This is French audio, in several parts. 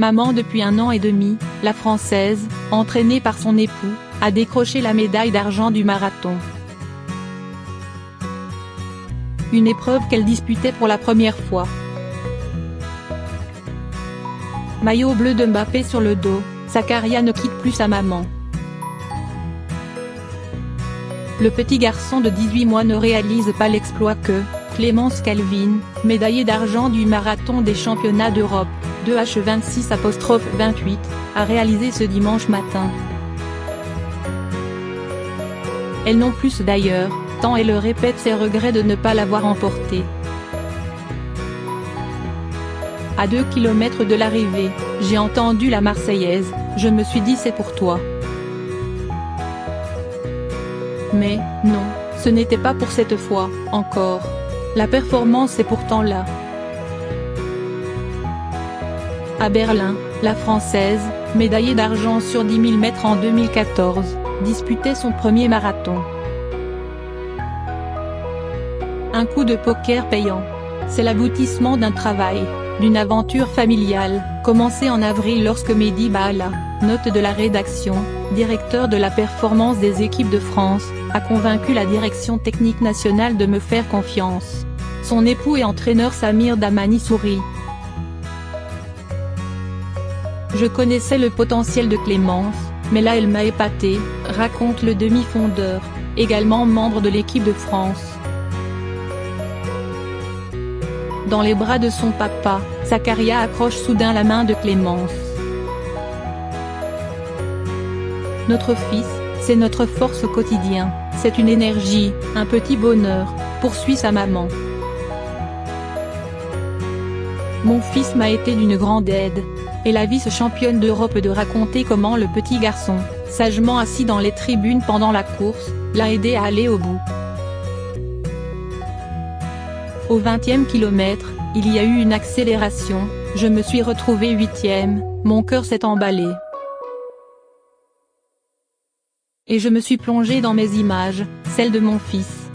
Maman depuis 1 an et demi, la Française, entraînée par son époux, a décroché la médaille d'argent du marathon. Une épreuve qu'elle disputait pour la première fois. Maillot bleu de Mbappé sur le dos, Zakaria ne quitte plus sa maman. Le petit garçon de 18 mois ne réalise pas l'exploit que Clémence Calvin, médaillée d'argent du marathon des championnats d'Europe, 2H26-28, a réalisé ce dimanche matin. Elle non plus d'ailleurs, tant elle répète ses regrets de ne pas l'avoir emporté. À 2 km de l'arrivée, j'ai entendu la Marseillaise, je me suis dit c'est pour toi. Mais, non, ce n'était pas pour cette fois, encore. La performance est pourtant là. À Berlin, la Française, médaillée d'argent sur 10 000 mètres en 2014, disputait son premier marathon. Un coup de poker payant. C'est l'aboutissement d'un travail, d'une aventure familiale, commencée en avril lorsque Mehdi Bahala, note de la rédaction, directeur de la performance des équipes de France, a convaincu la direction technique nationale de me faire confiance. Son époux et entraîneur Samir Dahmani sourit. Je connaissais le potentiel de Clémence, mais là elle m'a épaté, raconte le demi-fondeur, également membre de l'équipe de France. Dans les bras de son papa, Zakaria accroche soudain la main de Clémence. Notre fils, c'est notre force au quotidien, c'est une énergie, un petit bonheur, poursuit sa maman. Mon fils m'a été d'une grande aide. Et la vice-championne d'Europe de raconter comment le petit garçon, sagement assis dans les tribunes pendant la course, l'a aidé à aller au bout. Au 20e kilomètre, il y a eu une accélération, je me suis retrouvé 8e, mon cœur s'est emballé. Et je me suis plongé dans mes images, celles de mon fils.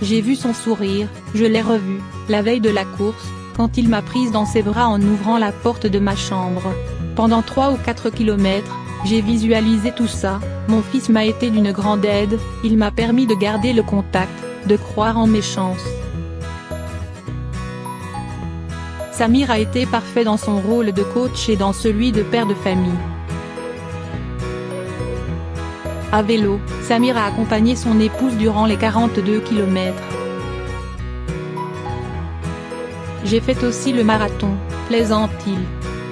J'ai vu son sourire, je l'ai revu, la veille de la course, quand il m'a prise dans ses bras en ouvrant la porte de ma chambre. Pendant 3 ou 4 kilomètres, j'ai visualisé tout ça, mon fils m'a été d'une grande aide, il m'a permis de garder le contact, de croire en mes chances. Samir a été parfait dans son rôle de coach et dans celui de père de famille. À vélo, Samir a accompagné son épouse durant les 42 kilomètres. J'ai fait aussi le marathon, plaisante-t-il.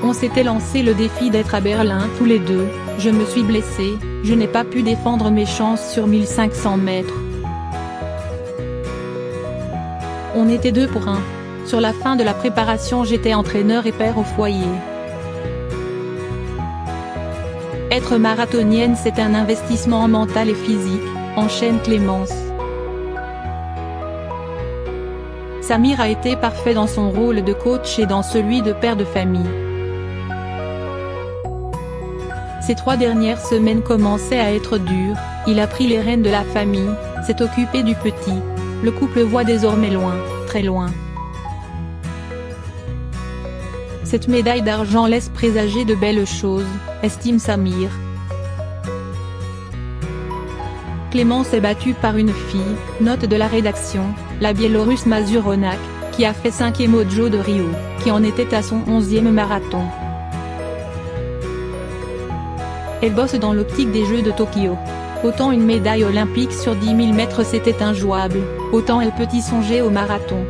On s'était lancé le défi d'être à Berlin tous les deux, je me suis blessé, je n'ai pas pu défendre mes chances sur 1500 mètres. On était 2 pour 1. Sur la fin de la préparation j'étais entraîneur et père au foyer. Être marathonienne c'est un investissement mental et physique, enchaîne Clémence. Samir a été parfait dans son rôle de coach et dans celui de père de famille. Ces 3 dernières semaines commençaient à être dures, il a pris les rênes de la famille, s'est occupé du petit. Le couple voit désormais loin, très loin. Cette médaille d'argent laisse présager de belles choses, estime Samir. Clémence est battue par une fille, note de la rédaction, la Biélorusse Mazur Onak, qui a fait 5e au Jeux de Rio, qui en était à son 11e marathon. Elle bosse dans l'optique des Jeux de Tokyo. Autant une médaille olympique sur 10 000 mètres c'était injouable, autant elle peut y songer au marathon.